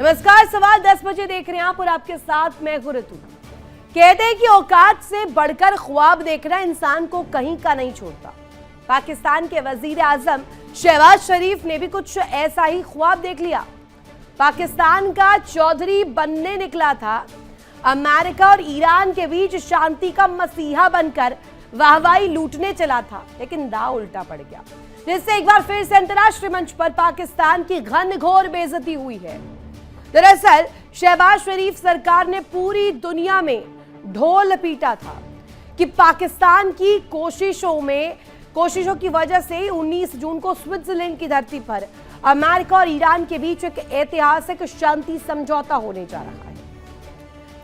नमस्कार, सवाल 10 बजे देख रहे हैं आप और आपके साथ मैं हूं ऋतु। कहते हैं कि औकात से बढ़कर ख्वाब देखना इंसान को कहीं का नहीं छोड़ता। पाकिस्तान के वजीर आजम शहबाज शरीफ ने भी कुछ ऐसा ही ख्वाब देख लिया। पाकिस्तान का चौधरी बनने निकला था। अमेरिका और ईरान के बीच शांति का मसीहा बनकर वाहवाही लूटने चला था, लेकिन दांव उल्टा पड़ गया, जिससे एक बार फिर से अंतर्राष्ट्रीय मंच पर पाकिस्तान की घनघोर बेइज्जती हुई है। दरअसल शहबाज शरीफ सरकार ने पूरी दुनिया में ढोल पीटा था कि पाकिस्तान की कोशिशों की वजह से 19 जून को स्विट्जरलैंड की धरती पर अमेरिका और ईरान के बीच एक ऐतिहासिक शांति समझौता होने जा रहा है।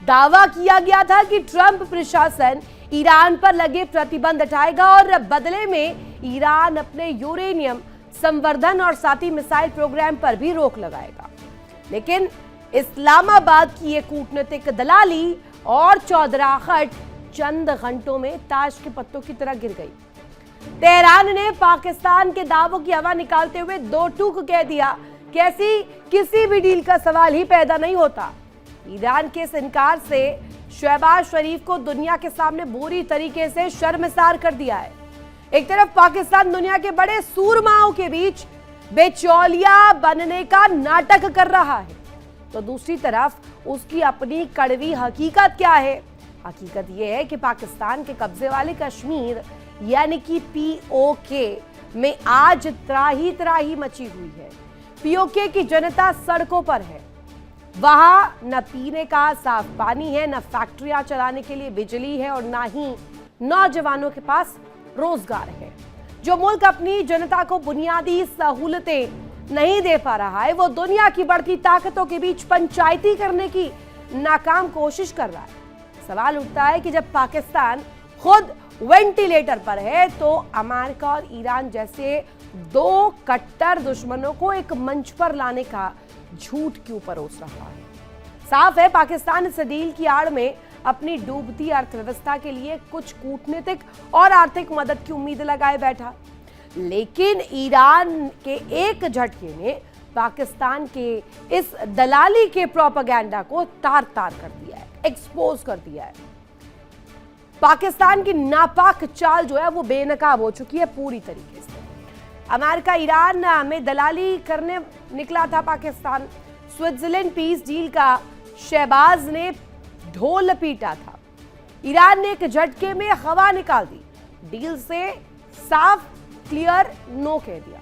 दावा किया गया था कि ट्रंप प्रशासन ईरान पर लगे प्रतिबंध हटाएगा और बदले में ईरान अपने यूरेनियम संवर्धन और साथ ही मिसाइल प्रोग्राम पर भी रोक लगाएगा। लेकिन इस्लामाबाद की ये कूटनीतिक दलाली और चौधराहट चंद घंटों में ताश के पत्तों की तरह गिर गई। तेहरान ने पाकिस्तान के दावों की हवा निकालते हुए दो टूक कह दिया कि ऐसी किसी भी डील का सवाल ही पैदा नहीं होता। ईरान के इस इनकार से शहबाज शरीफ को दुनिया के सामने बुरी तरीके से शर्मसार कर दिया है। एक तरफ पाकिस्तान दुनिया के बड़े सूरमाओं के बीच बेचौलिया बनने का नाटक कर रहा है, तो दूसरी तरफ उसकी अपनी कड़वी हकीकत क्या है। हकीकत यह है कि पाकिस्तान के कब्जे वाले कश्मीर यानी कि पीओके में आज त्राही मची हुई है। पीओके की जनता सड़कों पर है। वहां न पीने का साफ पानी है, न फैक्ट्रियां चलाने के लिए बिजली है और न ही नौजवानों के पास रोजगार है। जो मुल्क अपनी जनता को बुनियादी सहूलतें नहीं दे पा रहा है, वो दुनिया की बढ़ती ताकतों के बीच पंचायती करने की नाकाम कोशिश कर रहा है। सवाल उठता है कि जब पाकिस्तान खुद वेंटिलेटर पर है, तो अमेरिका और ईरान जैसे दो कट्टर दुश्मनों को एक मंच पर लाने का झूठ क्यों परोस रहा है। साफ है पाकिस्तान इस डील की आड़ में अपनी डूबती अर्थव्यवस्था के लिए कुछ कूटनीतिक और आर्थिक मदद की उम्मीद लगाए बैठा। लेकिन ईरान के एक झटके ने पाकिस्तान के इस दलाली के प्रोपेगेंडा को तार तार कर दिया है, एक्सपोज कर दिया है। पाकिस्तान की नापाक चाल जो है वो बेनकाब हो चुकी है पूरी तरीके से। अमेरिका ईरान में दलाली करने निकला था पाकिस्तान। स्विट्जरलैंड पीस डील का शहबाज ने ढोल पीटा था। ईरान ने एक झटके में हवा निकाल दी, डील से साफ क्लियर नो कह दिया।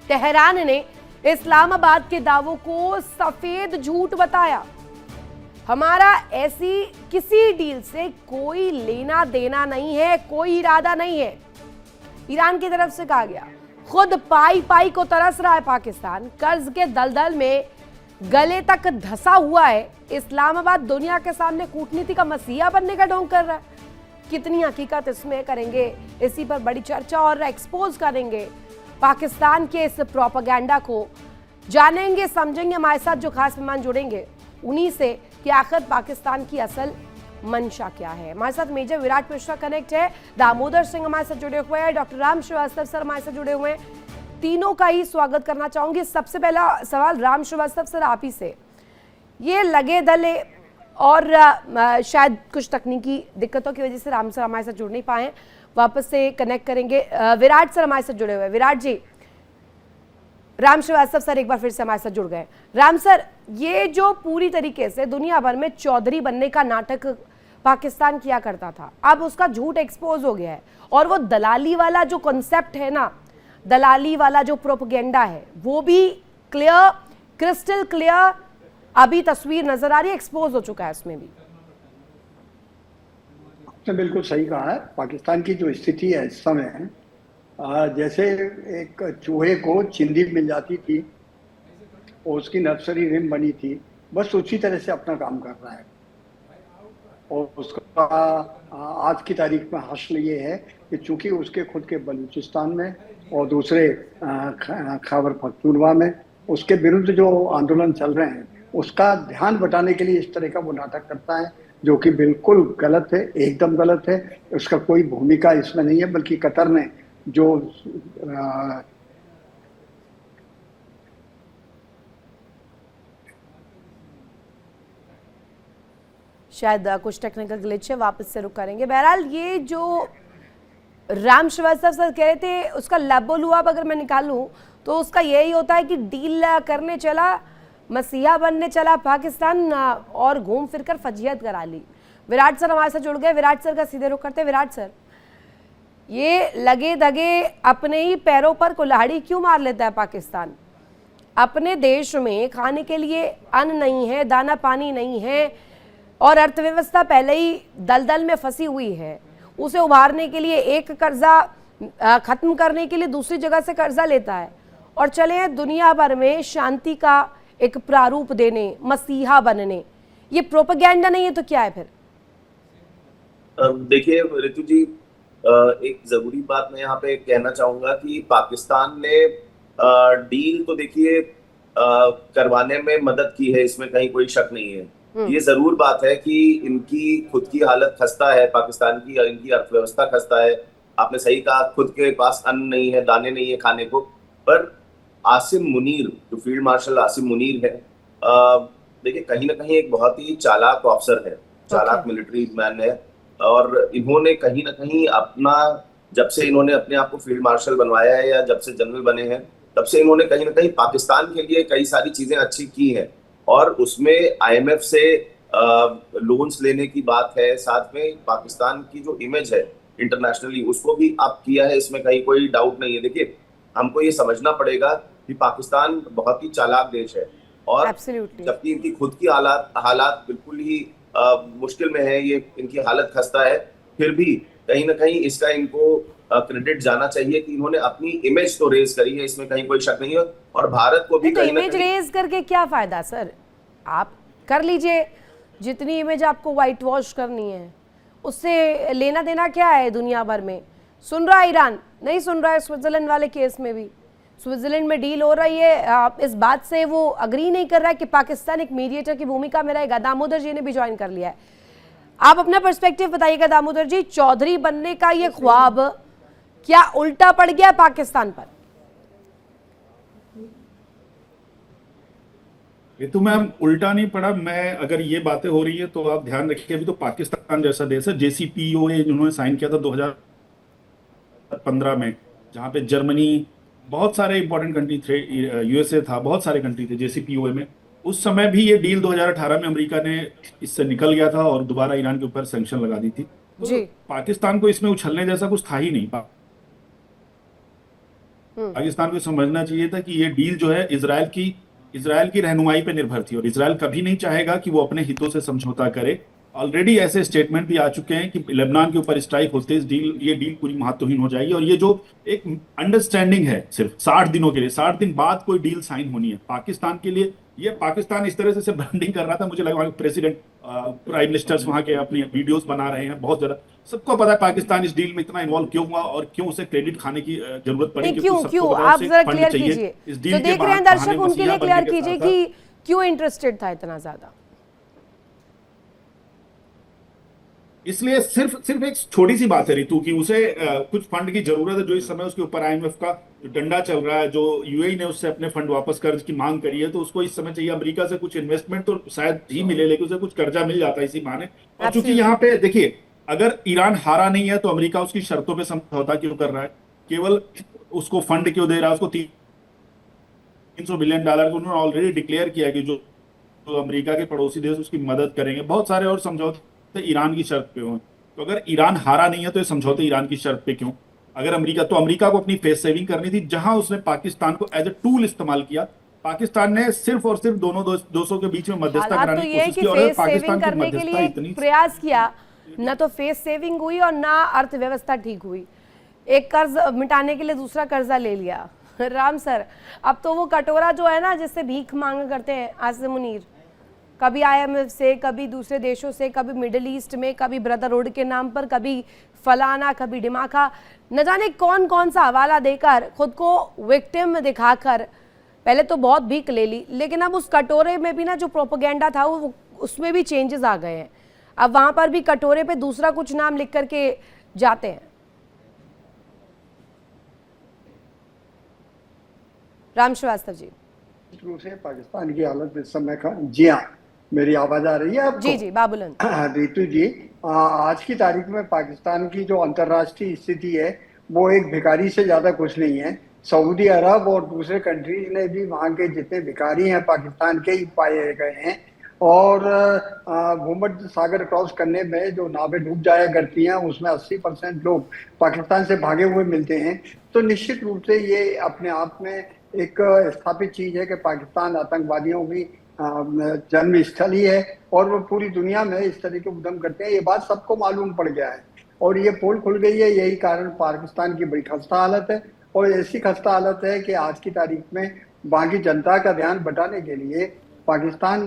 तेहरान ने इस्लामाबाद के दावों को सफेद झूठ बताया। हमारा ऐसी किसी डील से कोई लेना देना नहीं है, कोई इरादा नहीं है, ईरान की तरफ से कहा गया। खुद पाई को तरस रहा है पाकिस्तान, कर्ज के दलदल में गले तक धंसा हुआ है। इस्लामाबाद दुनिया के सामने कूटनीति का मसीहा बनने का ढोंग कर रहा है। कितनी हकीकत इसमें करेंगे, इसी पर बड़ी चर्चा और एक्सपोज करेंगे। पाकिस्तान के इस प्रोपेगेंडा को जानेंगे, समझेंगे। हमारे साथ जो खास मेहमान जुड़ेंगे उन्हीं से कि आखिर पाकिस्तान की असल मंशा क्या है। हमारे साथ मेजर विराट मिश्रा कनेक्ट है, दामोदर सिंह हमारे साथ जुड़े हुए हैं, डॉक्टर राम श्रीवास्तव सर हमारे साथ जुड़े हुए हैं। तीनों का ही स्वागत करना चाहूंगी। सबसे पहला सवाल राम श्रीवास्तव सर आप ही से। ये लगे दले और शायद कुछ तकनीकी दिक्कतों की वजह से राम सर हमारे साथ जुड़ नहीं पाए, वापस से कनेक्ट करेंगे। विराट सर हमारे साथ जुड़े हुए हैं। विराट जी, राम श्रीवास्तव सर एक बार फिर से हमारे साथ जुड़ गए। राम सर, ये जो पूरी तरीके से दुनिया भर में चौधरी बनने का नाटक पाकिस्तान किया करता था, अब उसका झूठ एक्सपोज हो गया है और वो दलाली वाला जो कॉन्सेप्ट है ना, दलाली वाला जो प्रोपेगेंडा है, वो भी क्लियर, क्रिस्टल क्लियर अभी तस्वीर नजर आ रही है, एक्सपोज हो चुका है उसमें भी। आपने बिल्कुल सही कहा है। पाकिस्तान की जो स्थिति है इस समय, जैसे एक चूहे को चिंदी मिल जाती थी और उसकी नर्सरी रिम बनी थी, बस उसी तरह से अपना काम कर रहा है। और उसका आज की तारीख में हासिल ये है कि चूंकि उसके खुद के बलूचिस्तान में और दूसरे खैबर पख्तूनख्वा में उसके विरुद्ध जो आंदोलन चल रहे हैं, उसका ध्यान बटाने के लिए इस तरह का वो नाटक करता है, जो कि बिल्कुल गलत है, एकदम गलत है। उसका कोई भूमिका इसमें नहीं है, बल्कि कतर ने जो शायद कुछ टेक्निकल ग्लिच है, वापस से रुक करेंगे। बहरहाल ये जो राम श्रीवास्तव सर कह रहे थे उसका लबोलुआब अगर मैं निकालूं तो उसका यही होता है कि डील करने चला, मसीहा बनने चला पाकिस्तान और घूम फिर कर फजीहत करा ली। विराट सर हमारे साथ जुड़ गए। विराट सर का सीधे रुख करते। विराट सर, ये लगे दगे अपने ही पैरों पर कुल्हाड़ी क्यों मार लेता है पाकिस्तान? अपने देश में खाने के लिए अन्न नहीं है, दाना पानी नहीं है और अर्थव्यवस्था पहले ही दलदल में फंसी हुई है। उसे उभारने के लिए एक कर्जा खत्म करने के लिए दूसरी जगह से कर्जा लेता है और चले हैं दुनिया भर में शांति का एक प्रारूप देने, मसीहा बनने। ये प्रोपेगेंडा नहीं है तो क्या है फिर? देखिए ऋतु जी, एक जरूरी बात मैं यहाँ पे कहना चाहूंगा कि पाकिस्तान ने डील तो देखिए करवाने में मदद की है, इसमें कहीं कोई शक नहीं है। ये जरूर बात है कि इनकी खुद की हालत खस्ता है, पाकिस्तान की इनकी अर्थव्यवस्था खस्ता है। आपने सही कहा, खुद के पास अन्न नहीं है, दाने नहीं है खाने को। पर आसिम मुनीर, जो फील्ड मार्शल आसिम मुनीर है, देखिए कहीं ना कहीं एक बहुत ही चालाक ऑफिसर है, चालाक मिलिट्री मैन है। और इन्होंने कहीं ना कहीं अपना, जब से इन्होंने अपने आप को फील्ड मार्शल बनवाया है या जब से जनरल बने हैं, तब से इन्होंने कहीं ना कहीं पाकिस्तान के लिए कई सारी चीजें अच्छी की हैं। और उसमें IMF से लोन्स लेने की बात है, साथ में पाकिस्तान की जो इमेज है इंटरनेशनली उसको भी अप किया है, इसमें कहीं कोई डाउट नहीं है। देखिए हमको ये समझना पड़ेगा कि पाकिस्तान बहुत ही चालाक देश है और जबकि इनकी खुद की हालात बिल्कुल ही मुश्किल में है, ये इनकी हालत खस्ता है, फिर भी कहीं ना कहीं इसका इनको क्रेडिट जाना चाहिए कि इन्होंने अपनी इमेज तो रेज करी है, इसमें कहीं कोई शक नहीं है। और भारत को भी तो इमेज रेज करके क्या फायदा सर? आप कर लीजिए जितनी इमेज आपको वाइट वॉश करनी है, उससे लेना देना क्या है दुनिया भर में? सुन रहा है ईरान, नहीं सुन रहा है स्विट्जरलैंड वाले केस में भी। स्विट्जरलैंड में डील हो रही है, इस बात से वो अग्री नहीं कर रहा है कि पाकिस्तान एक मीडिएटर की भूमिका में रहेगा। दामोदर जी ने भी ज्वाइन कर लिया है। आप अपना पर्सपेक्टिव बताइएगा दामोदर जी, चौधरी बनने का ये ख्वाब क्या उल्टा पड़ गया पाकिस्तान पर? ये तो मैम उल्टा नहीं पड़ा। मैं, अगर ये बातें हो रही है तो आप ध्यान रखिए, अभी तो पाकिस्तान जैसा देश है, JCPOA जिन्होंने साइन किया था 2015 में, जहां पे जर्मनी, बहुत सारे इंपॉर्टेंट कंट्री थे, USA था, बहुत सारे कंट्री थे JCPOA में। उस समय भी ये डील 2018 में अमेरिका ने इससे निकल गया था और दोबारा ईरान के ऊपर सैंक्शन लगा दी थी। तो पाकिस्तान को इसमें उछलने जैसा कुछ था ही नहीं। पाकिस्तान को समझना चाहिए था कि ये डील जो है इजराइल की रहनुमाई पे निर्भर थी और इजराइल कभी नहीं चाहेगा कि वो अपने हितों से समझौता करे। ऑलरेडी ऐसे स्टेटमेंट भी आ चुके हैं कि लेबनान के ऊपर स्ट्राइक होते ये डील पूरी महत्वहीन हो जाएगी। और ये जो एक अंडरस्टैंडिंग है सिर्फ 60 दिनों के लिए, 60 दिन बाद कोई डील साइन होनी है पाकिस्तान के लिए। ये पाकिस्तान इस तरह से ब्रांडिंग कर रहा था, मुझे लगा प्रेसिडेंट, प्राइम मिनिस्टर्स वहां के अपनी वीडियोस बना रहे हैं, बहुत ज्यादा। सबको पता है पाकिस्तान इस डील में इतना इन्वॉल्व क्यों हुआ और क्यों उसे क्रेडिट खाने की जरूरत पड़ी। क्यों आप जरा क्लियर कीजिए, जो देख रहे हैं दर्शक उनके लिए क्लियर कीजिए कि क्यों इंटरेस्टेड था इतना ज्यादा। इसलिए सिर्फ एक छोटी सी बात है ऋतु की, उसे कुछ फंड की जरूरत है जो इस समय उसके ऊपर IMF का जो डंडा चल रहा है, जो UAE ने उससे अपने फंड वापस कर्ज की मांग करी है, तो उसको इस समय चाहिए। अमेरिका से कुछ इन्वेस्टमेंट तो शायद ही मिले, लेकिन उसे कुछ कर्जा मिल जाता है इसी बहाने। और चूंकि यहाँ पे देखिए, अगर ईरान हारा नहीं है तो अमेरिका उसकी शर्तों पर समझौता क्यों कर रहा है? केवल उसको फंड क्यों दे रहा है? उसको $300 बिलियन को उन्होंने ऑलरेडी डिक्लेयर किया कि जो अमेरिका के पड़ोसी देश उसकी मदद करेंगे। बहुत सारे और समझौते ईरान की शर्त पे हो। तो अगर ईरान हारा नहीं है तो ये समझौते ईरान की शर्त पे क्यों? अगर अमेरिका को अपनी फेस सेविंग करनी थी, जहां उसने पाकिस्तान को एज ए टूल इस्तेमाल किया। पाकिस्तान ने सिर्फ और सिर्फ दोनों देशों के बीच में मध्यस्थता कराने की कोशिश की और पाकिस्तान की मध्यस्थता इतनी प्रयास किया, न तो फेस सेविंग हुई और ना अर्थव्यवस्था ठीक हुई। एक कर्ज मिटाने के लिए दूसरा कर्जा ले लिया। राम सर, अब तो वो कटोरा जो है ना जिससे भीख मांगा करते हैं आसिम मुनीर, कभी IMF से, कभी दूसरे देशों से, कभी मिडिल ईस्ट में, कभी ब्रदरहुड के नाम पर, कभी फलाना, कभी डिमाका, न जाने कौन कौन सा हवाला देकर खुद को विक्टिम दिखाकर पहले तो बहुत भीख ले ली। लेकिन अब उस कटोरे में भी ना जो प्रोपेगेंडा था वो उसमें भी चेंजेस आ गए हैं। अब वहां पर भी कटोरे पे दूसरा कुछ नाम लिख करके जाते हैं। राम श्रीवास्तव जी, रूप से पाकिस्तान की हालत इस समय का, जी हाँ, मेरी आवाज आ रही है आपको? जी जी बाबुलन। रितु जी, आज की तारीख में पाकिस्तान की जो अंतर्राष्ट्रीय स्थिति है वो एक भिखारी से ज्यादा कुछ नहीं है। सऊदी अरब और दूसरे कंट्रीज ने भी वहाँ के जितने भिखारी हैं पाकिस्तान के ही पाए गए हैं। और भूमध्य सागर क्रॉस करने में जो नावें डूब जाया करती हैं उसमें 80% लोग पाकिस्तान से भागे हुए मिलते हैं। तो निश्चित रूप से ये अपने आप में एक स्थापित चीज है कि पाकिस्तान आतंकवादियों की जन्म स्थल ही है और वो पूरी दुनिया में इस तरह के उद्यम करते हैं। ये बात सबको मालूम पड़ गया है और ये पोल खुल गई है। यही कारण पाकिस्तान की बड़ी खस्ता हालत है और ऐसी खस्ता हालत है कि आज की तारीख में वहाँ की जनता का ध्यान बटाने के लिए पाकिस्तान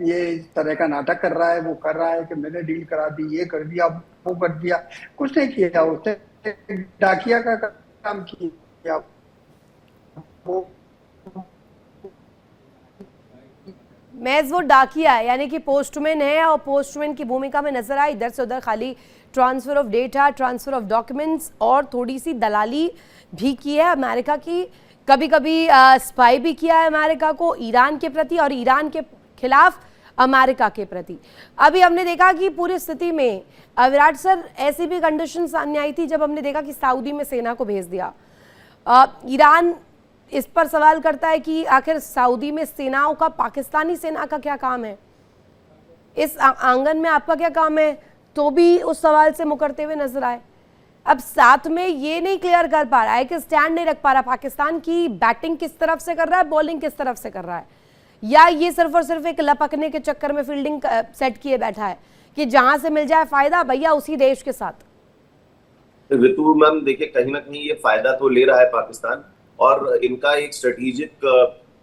ये इस तरह का नाटक कर रहा है। वो कर रहा है कि मैंने डील करा दी, ये कर दिया, वो कर दिया। कुछ नहीं किया, उसने डाकिया का काम किया। वो महज वो डाकिया है, यानी कि पोस्टमैन है और पोस्टमैन की भूमिका में नजर आए। इधर से उधर खाली transfer of data, transfer of documents और थोड़ी सी दलाली भी की है अमेरिका की। कभी कभी स्पाई भी किया है अमेरिका को ईरान के प्रति और ईरान के खिलाफ अमेरिका के प्रति। अभी हमने देखा कि पूरी स्थिति में विराट सर ऐसी भी कंडीशन सामने आई थी जब हमने देखा कि सऊदी में सेना को भेज दिया। ईरान इस पर सवाल करता है कि आखिर सऊदी में सेनाओं का पाकिस्तानी सेना का क्या काम है, इस आंगन में आपका क्या काम है, तो भी उस सवाल से मुकरते हुए नजर आए। अब साथ में ये नहीं क्लियर कर पा रहा है कि स्टैंड नहीं रख पा रहा पाकिस्तान की बैटिंग किस तरफ से कर रहा है, बॉलिंग किस तरफ से कर रहा है, या ये सिर्फ और सिर्फ एक लपकने के चक्कर में फील्डिंग सेट किए बैठा है कि जहां से मिल जाए फायदा भैया उसी देश के साथ। ऋतु मैम देखिए, कहीं ना कहीं ये फायदा तो ले रहा है पाकिस्तान और इनका एक स्ट्रेटेजिक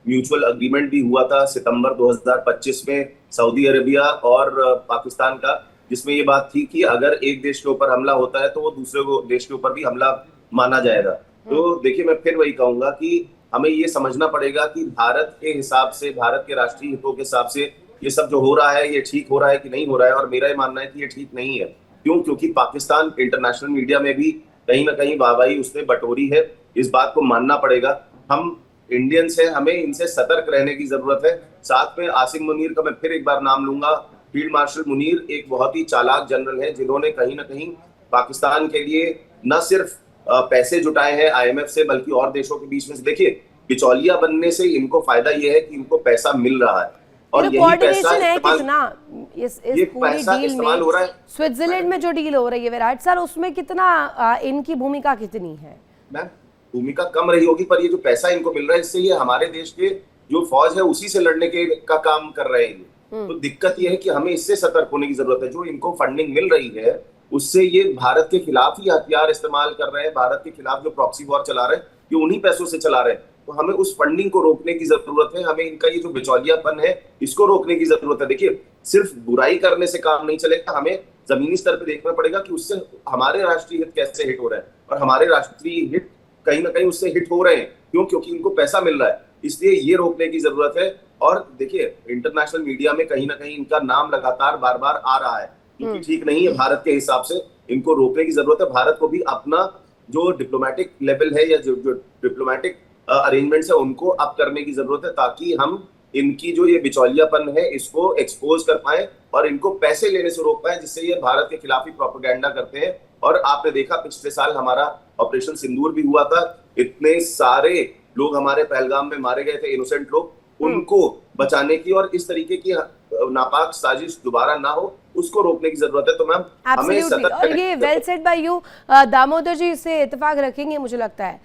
म्यूचुअल अग्रीमेंट भी हुआ था सितंबर 2025 में सऊदी अरेबिया और पाकिस्तान का, जिसमें ये बात थी कि अगर एक देश के ऊपर हमला होता है तो वो दूसरे देश के ऊपर भी हमला माना जाएगा। तो देखिए, मैं फिर वही कहूंगा कि हमें ये समझना पड़ेगा कि भारत के हिसाब से, भारत के राष्ट्रीय हितों के हिसाब से ये सब जो हो रहा है ये ठीक हो रहा है कि नहीं हो रहा है। और मेरा ये मानना है कि ये ठीक नहीं है। क्यों? क्योंकि पाकिस्तान इंटरनेशनल मीडिया में भी कहीं ना कहीं वाहवाही उसने बटोरी है। इस बात को मानना पड़ेगा। हम इंडियंस हैं, हमें इनसे सतर्क रहने की जरूरत है। साथ में आसिम मुनीर का मैं फिर एक बार नाम लूंगा। फील्ड मार्शल मुनीर एक बहुत ही चालाक जनरल है जिन्होंने कहीं ना कहीं पाकिस्तान के लिए न सिर्फ पैसे जुटाए हैं IMF से, बल्कि और देशों के बीच में से। देखिए, बिचौलिया बनने से इनको फायदा ये है कि इनको पैसा मिल रहा है और यही पैसा है कितना इस पूरी डील में हो रहा है। स्विट्जरलैंड में जो डील हो रही है विराट सर, उसमें कितना इनकी भूमिका कितनी है? मैम, भूमिका कम रही होगी, पर ये जो पैसा इनको मिल रहा है इससे ये हमारे देश के जो फौज है उसी से लड़ने का काम कर रहे हैं। तो दिक्कत ये है कि हमें इससे सतर्क होने की जरूरत है। जो इनको फंडिंग मिल रही है उससे ये भारत के खिलाफ ही हथियार इस्तेमाल कर रहे हैं। भारत के खिलाफ जो प्रॉक्सी वॉर चला रहे हैं ये उन्हीं पैसों से चला रहे हैं। तो हमें उस फंडिंग को रोकने की जरूरत है। हमें इनका ये जो बिचौलियापन है इसको रोकने की जरूरत है। देखिए, सिर्फ बुराई करने से काम नहीं चलेगा। हमें जमीनी स्तर पर देखना पड़ेगा कि उससे हमारे राष्ट्रीय हित कैसे हिट हो रहे हैं, और हमारे राष्ट्रीय हित कहीं ना कहीं उससे हिट हो रहे हैं। क्यों? क्योंकि इनको पैसा मिल रहा है, इसलिए ये रोकने की जरूरत है। और देखिए, इंटरनेशनल मीडिया में कहीं ना कहीं इनका नाम लगातार बार बार आ रहा है, जो कि ठीक नहीं है। भारत के हिसाब से इनको रोकने की जरूरत है। भारत को भी अपना जो डिप्लोमेटिक लेवल है या जो डिप्लोमेटिक अरेंजमेंट्स है उनको अप करने की जरूरत है, ताकि हम इनकी जो ये बिचौलियापन है इसको एक्सपोज कर पाए और इनको पैसे लेने से रोक पाए, जिससे ये भारत के खिलाफ ही प्रोपेगेंडा करते हैं। और आपने देखा पिछले साल हमारा ऑपरेशन सिंदूर भी हुआ था। इतने सारे लोग हमारे पहलगाम में मारे गए थे, इनोसेंट लोग, उनको बचाने की और इस तरीके की नापाक साजिश दोबारा ना हो उसको रोकने की जरूरत है। तो मैम हमें सतर्क, और ये well said by you Damodar ji, इससे इत्तेफाक रखेंगे मुझे लगता है।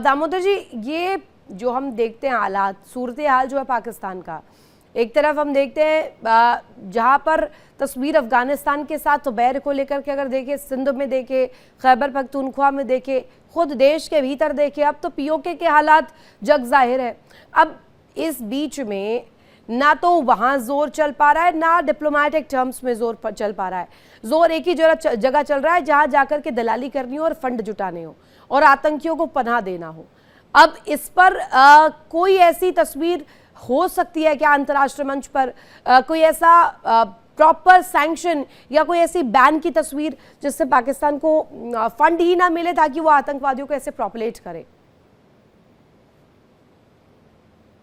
दामोदर जी, ये जो हम देखते हैं हालात, सूरत हाल जो है पाकिस्तान का, एक तरफ हम देखते हैं जहाँ पर तस्वीर अफगानिस्तान के साथ तो बैर को लेकर के अगर देखें, सिंध में देखें, खैबर पख्तूनख्वा में देखें, खुद देश के भीतर देखें, अब तो POK के हालात जग जाहिर है। अब इस बीच में ना तो वहाँ जोर चल पा रहा है, ना डिप्लोमेटिक टर्म्स में जोर चल पा रहा है। जोर एक ही जगह चल रहा है जहाँ जाकर के दलाली करनी हो और फंड जुटाने हो और आतंकियों को पनाह देना हो। अब इस पर कोई ऐसी तस्वीर हो सकती है क्या अंतर्राष्ट्रीय मंच पर, कोई ऐसा प्रॉपर सैंक्शन या कोई ऐसी बैन की तस्वीर जिससे पाकिस्तान को फंड ही ना मिले ताकि वो आतंकवादियों को ऐसे प्रोपलेट करे?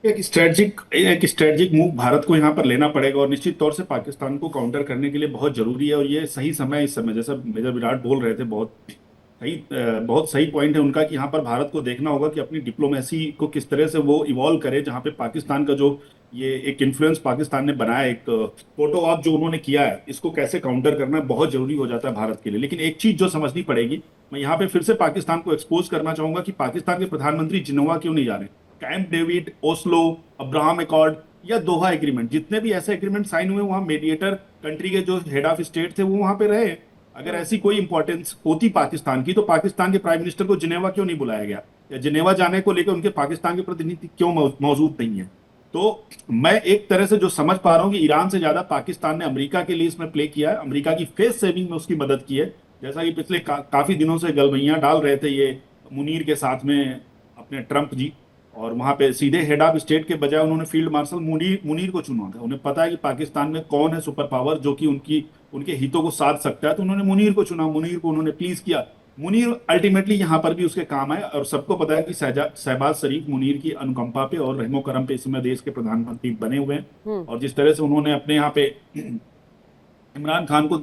एक स्ट्रेटजिक मूव भारत को यहाँ पर लेना पड़ेगा, और निश्चित तौर से पाकिस्तान को काउंटर करने के लिए बहुत जरूरी है। और ये सही समय, इस समय जैसा मेजर विराट बोल रहे थे, बहुत सही पॉइंट है उनका कि यहाँ पर भारत को देखना होगा कि अपनी डिप्लोमेसी को किस तरह से वो इवॉल्व करे, जहाँ पे पाकिस्तान का जो ये एक इन्फ्लुएंस पाकिस्तान ने बनाया, एक फोटो ऑप जो उन्होंने किया है, इसको कैसे काउंटर करना बहुत जरूरी हो जाता है भारत के लिए। लेकिन एक चीज जो समझनी पड़ेगी, मैं यहाँ पे फिर से पाकिस्तान को एक्सपोज करना चाहूंगा कि पाकिस्तान के प्रधानमंत्री जिनेवा क्यों नहीं जा रहे। Camp David, Oslo, Abraham accord या दोहा एग्रीमेंट, जितने भी ऐसे एग्रीमेंट साइन हुए, वहां मीडिएटर कंट्री के जो हेड ऑफ स्टेट थे वो वहां पे रहे। अगर ऐसी कोई इंपॉर्टेंस होती पाकिस्तान की, तो पाकिस्तान के प्राइम मिनिस्टर को जिनेवा क्यों नहीं बुलाया गया, या जिनेवा जाने को लेकर उनके पाकिस्तान के प्रतिनिधि क्यों मौजूद नहीं है। तो मैं एक तरह से जो समझ पा रहा हूं कि ईरान से ज्यादा पाकिस्तान ने अमेरिका के लिए इसमें प्ले किया है, अमेरिका की फेस सेविंग में उसकी मदद की है। जैसा कि पिछले काफी दिनों से गलवैयां डाल रहे थे ये मुनीर के साथ में अपने ट्रंप जी, और वहां पे सीधे हेड ऑफ स्टेट के बजाय उन्होंने फील्ड मार्शल मुनीर को चुना था। उन्हें पता है कि पाकिस्तान में कौन है सुपर पावर जो कि उनके हितों को साध सकता है, तो उन्होंने मुनीर को चुना, मुनीर को उन्होंने प्लीज किया। मुनीर अल्टीमेटली यहाँ पर भी उसके काम है, और सबको पता है कि शहबाज शरीफ मुनीर की अनुकंपा पे और रहमो करम पे इस समय देश के प्रधानमंत्री बने हुए हैं, और जिस तरह से उन्होंने अपने यहाँ पे इमरान खान को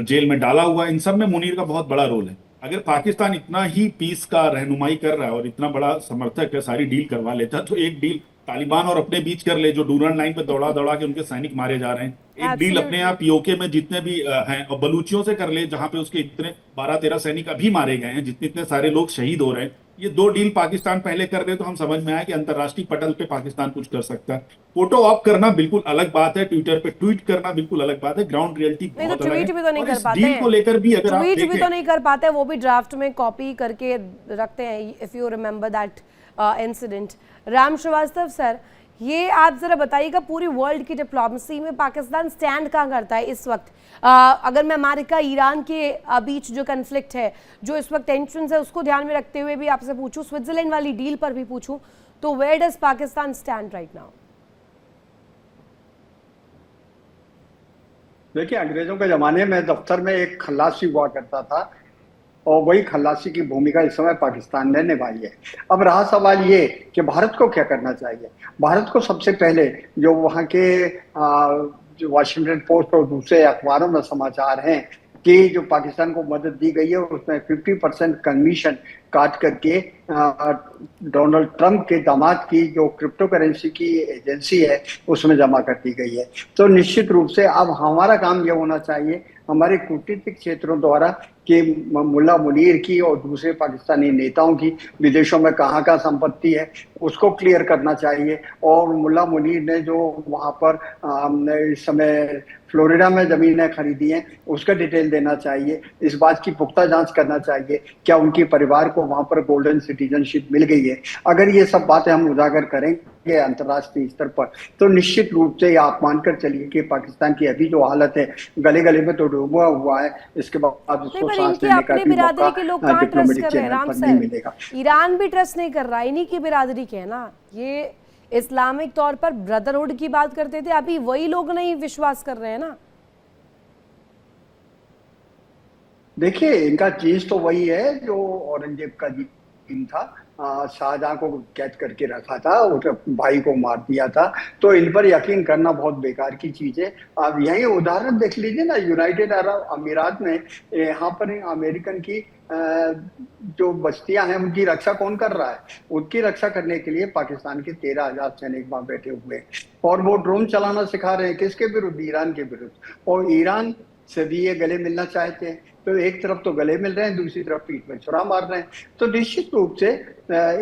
जेल में डाला हुआ है, इन सब में मुनीर का बहुत बड़ा रोल है। अगर पाकिस्तान इतना ही पीस का रहनुमाई कर रहा है और इतना बड़ा समर्थक है, सारी डील करवा लेता, तो एक डील तालिबान और अपने बीच कर ले, जो डूरन लाइन पे दौड़ा दौड़ा के उनके सैनिक मारे जा रहे हैं। एक डील अपने यहाँ पीओके में जितने भी हैं और बलूचियों से कर ले, जहां पे उसके इतने 12-13 सैनिक अभी मारे गए हैं, जितने इतने सारे लोग शहीद हो रहे हैं। ये दो डील पाकिस्तान पहले कर रहे, तो हम समझ में आया कि अंतरराष्ट्रीय पटल पे पाकिस्तान कुछ कर सकता है। फोटो ऑफ करना बिल्कुल अलग बात है, ट्विटर पे ट्वीट करना बिल्कुल अलग बात है, ग्राउंड रियलिटी बहुत अलग है। ट्वीट भी तो नहीं कर पाते, डील को लेकर भी अगर आप ट्वीट भी देखें, तो नहीं कर पाते, वो भी ड्राफ्ट में कॉपी करके रखते हैं, if you remember that incident. Ram Srivastava sir, ये आप जरा बताइएगा, पूरी वर्ल्ड की डिप्लोमेसी में पाकिस्तान स्टैंड कहाँ करता है इस वक्त? अगर मैं अमेरिका ईरान के बीच जो कन्फ्लिक्ट है, जो इस वक्त टेंशन है, उसको ध्यान में रखते हुए भी आपसे पूछूं, स्विट्जरलैंड वाली डील पर भी पूछूं, तो where does Pakistan stand right now? देखिए, अंग्रेजों के जमाने में दफ्तर में एक खल्लासी हुआ करता था, और वही खल्लासी की भूमिका इस समय पाकिस्तान ने निभाई है। अब रहा सवाल ये कि भारत को क्या करना चाहिए। भारत को सबसे पहले जो वहाँ के जो वाशिंगटन पोस्ट और दूसरे अखबारों में समाचार हैं कि जो पाकिस्तान को मदद दी गई है, उसमें 50% कमीशन काट करके डोनाल्ड ट्रंप के दामाद की जो क्रिप्टो करेंसी की एजेंसी है उसमें जमा कर दी गई है। तो निश्चित रूप से अब हमारा काम यह होना चाहिए, हमारे कूटनीतिक क्षेत्रों द्वारा, कि मुल्ला मुनीर की और दूसरे पाकिस्तानी नेताओं की विदेशों में कहाँ कहाँ संपत्ति है उसको क्लियर करना चाहिए। और मुल्ला मुनीर ने जो वहाँ पर इस समय फ्लोरिडा में ज़मीनें खरीदी हैं उसका डिटेल देना चाहिए। इस बात की पुख्ता जांच करना चाहिए क्या उनके परिवार को वहाँ पर गोल्डन सिटीजनशिप मिल गई है। अगर ये सब बातें हम उजागर करेंगे अंतर्राष्ट्रीय स्तर पर, तो निश्चित रूप से आप मानकर चलिए कि पाकिस्तान की अभी जो हालत है, गले गले में तो डूबा हुआ है, इसके बाद उसको सांस लेने का भी मौका डिप्लोमेटिक चैनल पर नहीं मिलेगा। ईरान भी ट्रस्ट नहीं कर रहा, इन्हीं की बिरादरी के है ना, ये इस्लामिक तौर पर ब्रदरहुड की बात करते थे, अभी वही लोग नहीं विश्वास कर रहे हैं ना। देखिए, इनका चीज तो वही है जो औरंगजेब का जीन था, शाहजहां को कैद करके रखा था, उसके भाई को मार दिया था। तो इन पर यकीन करना बहुत बेकार की चीज है। आप यही उदाहरण देख लीजिए ना, यूनाइटेड अरब अमीरात में यहाँ पर अमेरिकन की जो बस्तियां हैं उनकी रक्षा कौन कर रहा है? उनकी रक्षा करने के लिए पाकिस्तान के 13,000 सैनिक वहां बैठे हुए हैं, और वो ड्रोन चलाना सिखा रहे हैं। किसके विरुद्ध? ईरान के विरुद्ध। और ईरान से भी ये गले मिलना चाहते हैं, तो एक तरफ तो गले मिल रहे हैं, दूसरी तरफ पीठ में छुरा मार रहे हैं। तो निश्चित रूप से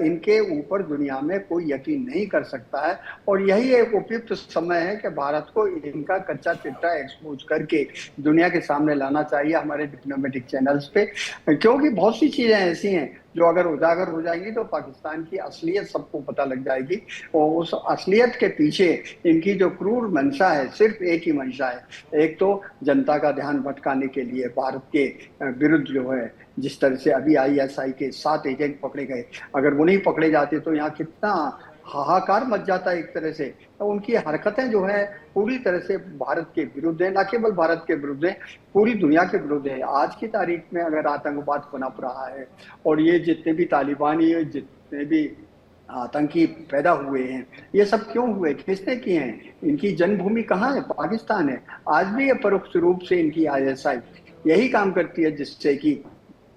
इनके ऊपर दुनिया में कोई यकीन नहीं कर सकता है, और यही एक उपयुक्त समय है कि भारत को इनका कच्चा चिट्टा एक्सपोज करके दुनिया के सामने लाना चाहिए हमारे डिप्लोमेटिक चैनल्स पे, क्योंकि बहुत सी चीजें ऐसी हैं जो अगर उजागर हो जाएंगी तो पाकिस्तान की असलियत सबको पता लग जाएगी। और उस असलियत के पीछे इनकी जो क्रूर मंशा है, सिर्फ एक ही मंशा है, एक तो जनता का ध्यान भटकाने के लिए भारत के विरुद्ध जो है, जिस तरह से अभी ISI के 7 एजेंट पकड़े गए, अगर वो नहीं पकड़े जाते तो यहाँ कितना हाहाकार मच जाता है एक तरह से। तो उनकी हरकतें जो है पूरी तरह से भारत के विरुद्ध है, न केवल भारत के विरुद्ध है, पूरी दुनिया के विरुद्ध है। आज की तारीख में अगर आतंकवाद पनप रहा है और ये जितने भी तालिबानी, जितने भी आतंकी पैदा हुए हैं। ये सब क्यों हुए, किसने किए हैं? इनकी जन्मभूमि कहाँ है? पाकिस्तान है। आज भी ये परोक्ष रूप से इनकी ISI यही काम करती है, जिससे कि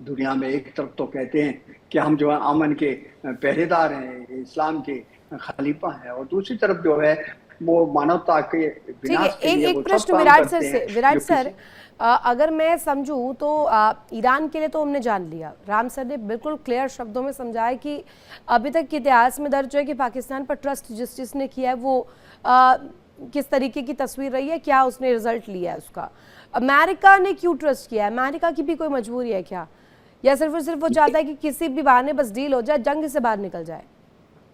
दुनिया में एक तरफ तो कहते हैं कि हम जो है अमन के पहरेदार हैं, इस्लाम के खलीफा हैं, और दूसरी तरफ जो है वो मानवता के ठीक है। विनाश के लिए एक वो सब प्रश्न काम विराट करते सर से। हैं। विराट जो सर, किसी- अगर मैं समझूं तो ईरान के लिए तो हमने जान लिया, राम सर ने बिल्कुल क्लियर शब्दों में समझाया कि अभी तक के इतिहास में दर्ज है कि पाकिस्तान पर ट्रस्ट जिसने किया है वो किस तरीके की तस्वीर रही है, क्या उसने रिजल्ट लिया है उसका। अमेरिका ने क्यों ट्रस्ट किया है? अमेरिका की भी कोई मजबूरी है क्या, या सिर्फ और सिर्फ वो चाहता है कि किसी भी बहाने बस डील हो जाए, जंग से बाहर निकल जाए?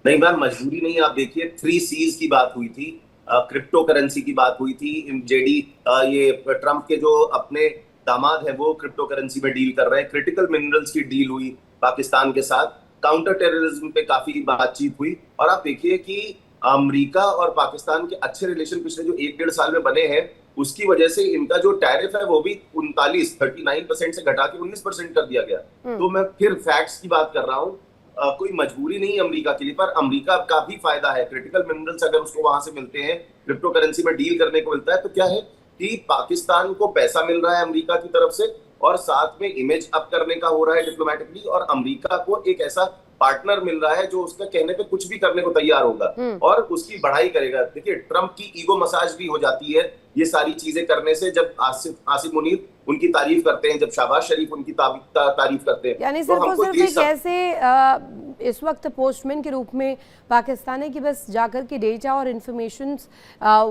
नहीं मैम, मजबूरी नहीं। आप देखिए 3 C's की बात हुई थी, क्रिप्टो करेंसी की बात हुई थी। जेडी ये ट्रम्प के जो अपने दामाद है वो क्रिप्टो करेंसी में डील कर रहे हैं। क्रिटिकल मिनरल्स की डील हुई पाकिस्तान के साथ। काउंटर टेररिज्म पे काफी बातचीत हुई। और आप देखिए कि अमेरिका और पाकिस्तान के अच्छे रिलेशन पिछले जो 1-1.5 साल में बने हैं, उसकी वजह से इनका जो टैरिफ है वो भी 39% से घटा के 19% कर दिया गया। तो मैं फिर फैक्ट्स की बात कर रहा हूँ। कोई मजबूरी नहीं है अमेरिका के लिए, पर अमेरिका का भी फायदा है। क्रिटिकल मिनरल्स अगर उसको वहां से मिलते हैं, क्रिप्टो करेंसी में डील करने को मिलता है, तो क्या है कि पाकिस्तान को पैसा मिल रहा है अमेरिका की तरफ से, और साथ में इमेज अप करने का हो रहा है डिप्लोमेटिकली, और अमेरिका को एक ऐसा पार्टनर मिल रहा है जो उसका कहने पे कुछ भी करने को तैयार होगा और उसकी बढ़ाई करेगा। देखिए ट्रम्प की ईगो मसाज भी हो जाती है ये सारी चीजें करने से। जब आसिफ मुनीर उनकी तारीफ करते हैं, जब शहबाज शरीफ उनकी तारीफ करते हैं, यानी तो सिर्फ और हमको सिर्फ ये एक ऐसे इस वक्त पोस्टमैन के रूप में पाकिस्तान है कि बस जाकर के डेटा और इंफॉर्मेशन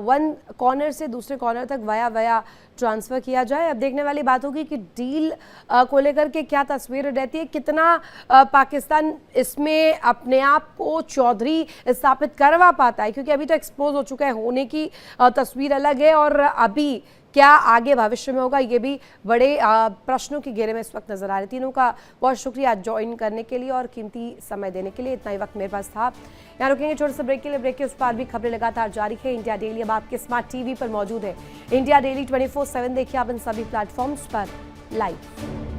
वन कॉर्नर से दूसरे कॉर्नर तक वाया ट्रांसफ़र किया जाए। अब देखने वाली बात होगी कि डील को लेकर के क्या तस्वीर रहती है, कितना पाकिस्तान इसमें अपने आप को चौधरी स्थापित करवा पाता है, क्योंकि अभी तो एक्सपोज हो चुका है, होने की तस्वीर अलग है, और अभी क्या आगे भविष्य में होगा ये भी बड़े प्रश्नों के घेरे में इस वक्त नजर आ रहे। तीनों का बहुत शुक्रिया ज्वाइन करने के लिए और कीमती समय देने के लिए। इतना ही वक्त मेरे पास था। यहाँ रुकेंगे छोटे से ब्रेक के लिए। ब्रेक के उस पार भी खबरें लगातार जारी है। इंडिया डेली अब आपके स्मार्ट टीवी पर मौजूद है। इंडिया डेली 24/7 देखिए आप इन सभी प्लेटफॉर्म्स पर लाइव।